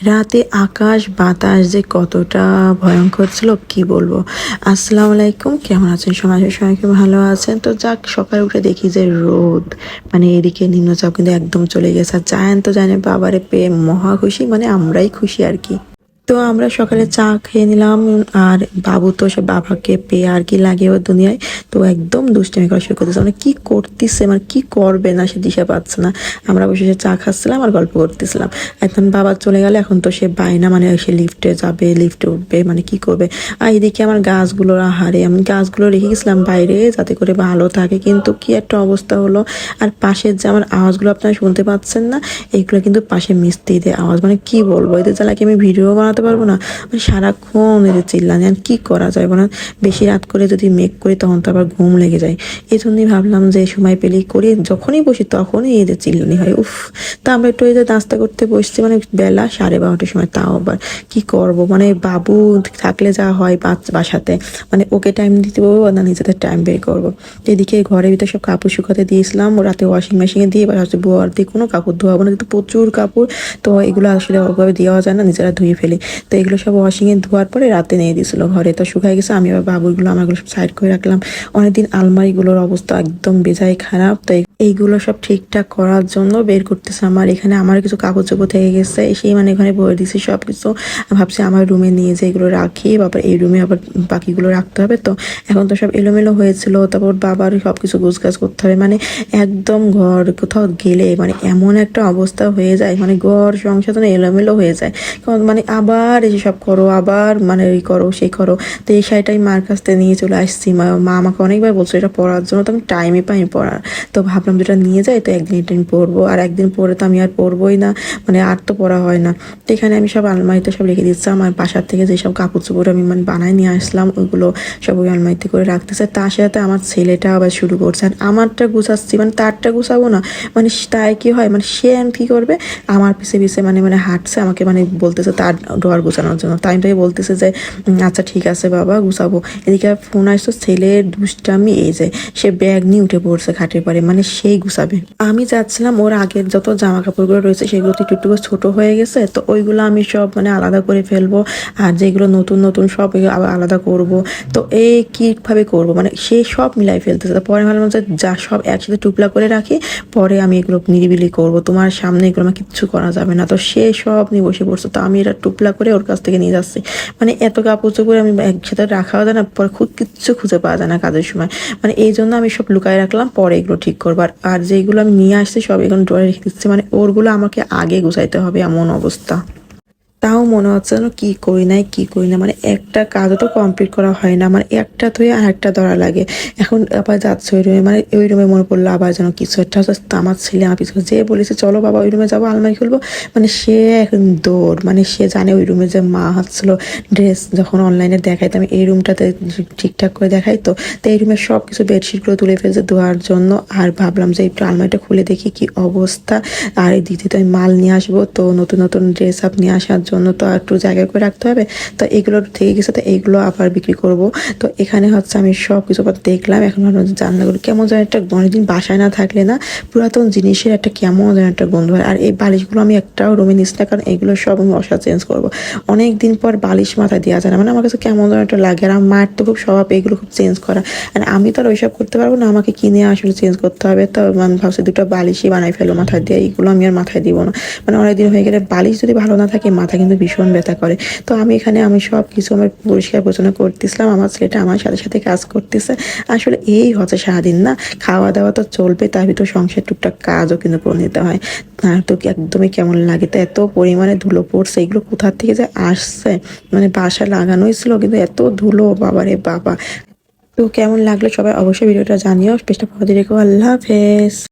রাতে আকাশ বাতাস যে কতটা ভয়ঙ্কর ছিল কি বলবো। আসসালামু আলাইকুম, কেমন আছেন সবাই? সবাইকে ভালো আছেন তো? যাক, সকালে উঠে দেখি যে রোদ, মানে এদিকে নিম্নচাপ কিন্তু একদম চলে গেছে। আর জায়ান তো জানে বাবারে পেয়ে মহা খুশি, মানে আমরাই খুশি আর কি। তো আমরা সকালে চা খেয়ে নিলাম। আর বাবু তো সে বাবাকে পেয়ে আর কি লাগে ওর দুনিয়ায়। তো একদম দুষ্টামি করা শুরু করতেছে, মানে কি করতেছে, মানে কি করবে না সে দিশা পাচ্ছে না। আমরা বসে সে চা খাচ্ছিলাম আর গল্প করতেছিলাম। এখন বাবা চলে গেলে এখন তো সে বায়না, মানে সে লিফটে যাবে, লিফটে উঠবে, মানে কি করবে। আর এদিকে আমার গাছগুলোর আহারে, আমি গাছগুলো রেখে গেছিলাম বাইরে যাতে করে ভালো থাকে, কিন্তু কি একটা অবস্থা হলো। আর পাশের যে আমার আওয়াজগুলো আপনারা শুনতে পাচ্ছেন না, এইগুলো কিন্তু পাশে মিস্ত্রিদের আওয়াজ, মানে কি বলবো, এদের জ্বালা কি আমি ভিডিও বানাতে পারবো না? মানে সারাক্ষণ এদের চিল্লানি, আর কি করা যায় বলেন। বেশি রাত করে যদি মেক করি তখন তো আবার ঘুম লেগে যায়। এই জন্যই ভাবলাম যে সময় পেলেই করি, যখনই বসি তখনই এদের চিল্লানি হয়। উফ! তা আমরা একটু এই যে নাস্তা করতে বসছি, মানে বেলা 12:30টার সময়, তাও আবার কি করব, মানে বাবু থাকলে যা হয় বাসাতে, মানে ওকে টাইম দিতে পারবো না নিজেদের টাইম বের করবো। এদিকে ঘরের ভিতরে সব কাপড় শুকাতে দিয়েছিলাম, ও রাতে ওয়াশিং মেশিনে দিয়ে, এবার হচ্ছে বোয়ার দিয়ে কোনো কাপড় ধোয়াবো না, কিন্তু প্রচুর কাপড়। তো এগুলো আসলে ওভাবে দেওয়া যায় না, নিজেরা ধুয়ে ফেলি। তো এগুলো সব ওয়াশিংয়ে ধোয়ার পরে রাতে নিয়ে দিয়েছিল ঘরে, তো শুকাই গেছে। আমি আবার বাবুরগুলো আমারগুলো সব সাইড করে রাখলাম। অনেকদিন আলমারিগুলোর অবস্থা একদম বেজায় খারাপ, তো এইগুলো সব ঠিকঠাক করার জন্য বের করতেছে। আমার এখানে আমার কিছু কাপড় চোপড় থেকে গেছে, সেই মানে এখানে ভরে দিয়েছি সব কিছু। ভাবছি আমার রুমে নিয়ে যে এগুলো রাখি, আবার এই রুমে আবার বাকিগুলো রাখতে হবে। তো এখন তো সব এলোমেলো হয়েছিল, তারপর বাবার সব কিছু গোছগাছ করতে হবে, মানে একদম ঘর কোথাও গেলে মানে এমন একটা অবস্থা হয়ে যায়, মানে ঘর সংসার এলোমেলো হয়ে যায়। কারণ মানে আবার এসে সব করো, আবার মানে এই করো সেই করো। তো এই শাড়িটাই মার কাছ থেকে নিয়ে চলে আসছি। মা আমাকে অনেকবার বলছো এটা পরার জন্য, তো আমি টাইমই পাই পরার। তো ভাবলাম যেটা নিয়ে যাই, তো একদিন এটা আমি পরবো, আর একদিন পরে তো আমি আর পরবোই না, মানে আর তো পরা হয় না। তো এখানে আমি সব আলমারিতে সব রেখে দিচ্ছি। আমার বাসার থেকে যেসব কাপড় চোপড় আমি মানে বানায় নিয়ে আসলাম, ওইগুলো সব ওই আলমারিতে করে রাখতেছে। তার সাথে আমার ছেলেটা আবার শুরু করছে, আর আমারটা গুছাচ্ছি, মানে তারটা গুছাবো না। মানে তাই কি হয়, মানে সে কি করবে, আমার পিছে পিছে মানে মানে হাঁটছে, আমাকে মানে বলতেছে তার ডোয়ার গুছানোর জন্য। তাই তাই বলতেছে যে আচ্ছা ঠিক আছে বাবা গুছাবো। এদিকে ফোন আসতো, ছেলের দুষ্টামি এই যে সে ব্যাগ নিয়ে উঠে পড়ছে খাটের পরে, মানে সেই গুছাবে। আমি চাচ্ছিলাম ওর আগের যত জামা কাপড়গুলো রয়েছে সেগুলো তো একটু একটু ছোট হয়ে গেছে, তো ওইগুলো আমি সব মানে আলাদা করে ফেলবো। আর যেগুলো নতুন নতুন সব আবার আলাদা করব। তো এই কীভাবে করব, মানে সে সব মিলাই ফেলতেছে। তো পরে ভাবলাম যে যা সব একসাথে টুকলা করে রাখি, পরে আমি এগুলো নিরিবিলি করব, তোমার সামনে এগুলো আমার কিচ্ছু করা যাবে না। তো সে সব নিয়ে বসে পড়ছে, তো আমি এটা টুকলা করে ওর কাছ থেকে নিয়ে যাচ্ছি। মানে এত কাপড় চোপড় আমি একসাথে রাখাও যায় না, পরে কিচ্ছু খুঁজে পাওয়া যায় না কাজের সময়। মানে এই জন্য আমি সব লুকায় রাখলাম, পরে এগুলো ঠিক করবার। আর যেগুলো আমি নিয়ে আসছি সব এখন ড্রয়ারে রেখে দিচ্ছি, মানে ওরগুলো আমাকে আগে গুছাইতে হবে এমন অবস্থা। তাও মনে হচ্ছে যেন কি করি নাই কি করি না, মানে একটা কাজও তো কমপ্লিট করা হয় না, মানে একটা ধুয়ে আর একটা ধরা লাগে। এখন আবার যাচ্ছে ওই রুমে, মানে ওই রুমে মনে পড়লো আবার যেন কিছু একটা হচ্ছে। আমার ছেলে আমার পিছনে যে বলেছে চলো বাবা ওই রুমে যাবো আলমারি খুলবো, মানে সে এখন দৌড়, মানে সে জানে ওই রুমে যে মা হচ্ছিল ড্রেস যখন অনলাইনে দেখাইতাম এই রুমটাতে ঠিকঠাক করে দেখাই, তো এই রুমের সব কিছু বেডশিটগুলো তুলে ফেলছে ধোয়ার জন্য। আর ভাবলাম যে একটু আলমারিটা খুলে দেখি কি অবস্থা। আর এই দিদি তো আমি মাল নিয়ে আসবো, তো নতুন নতুন ড্রেস আপ নিয়ে আসার জন্য তো একটু জায়গা করে রাখতে হবে। তো এগুলো থেকে গেছে, তো এইগুলো আবার বিক্রি করব। তো এখানে হচ্ছে আমি সব কিছু দেখলাম। এখন ভাবলাম যে জানলাগুলো কেমন যেন একটা, অনেকদিন বাসায় না থাকলে না পুরাতন জিনিসের একটা কেমন যেন একটা গন্ধ হয়। আর এই বালিশগুলো আমি একটাও রুমে নিচ্ছি না, কারণ এগুলো সব আমি মশা চেঞ্জ করবো। অনেক দিন পর বালিশ মাথায় দেওয়া যায় না, মানে আমার কাছে কেমন যেন একটা লাগে। আর আমার মায়ের তো খুব স্বভাব এগুলো খুব চেঞ্জ করা, আর আমি তো আর ওইসব করতে পারবো না, আমাকে কিনে আসলে চেঞ্জ করতে হবে। তো আমি ভাবছি দুটো বালিশই বানাই ফেলো মাথায় দিয়ে, এইগুলো আমি আর মাথায় দিব না। মানে অনেকদিন হয়ে গেলে বালিশ যদি ভালো না থাকে মাথা কিন্তু ভীষণ ব্যথা করে। তো আমি এখানে আমি সব কিছু আমার পরিষ্কার পরিচ্ছন্ন করতেছিলাম, আমার ছেলেটা আমার সাথে সাথে কাজ করতেছে। আসলে এই হচ্ছে সারাদিন না, খাওয়া দাওয়া তো চলবে, তার ভিতর সংসার টুকটাক কাজও কিন্তু করে নিতে হয়। আর তো একদমই কেমন লাগে, তো এত পরিমাণে ধুলো পড়ছে, এগুলো কোথা থেকে যে আসছে, মানে বাসা লাগানোই ছিল কিন্তু এত ধুলো, বাবারে বাবা। তো কেমন লাগলো সবাই অবশ্যই ভিডিওটা জানিও, পেজটা ফলো দিয়ে রেখো। আল্লাহ হাফেজ।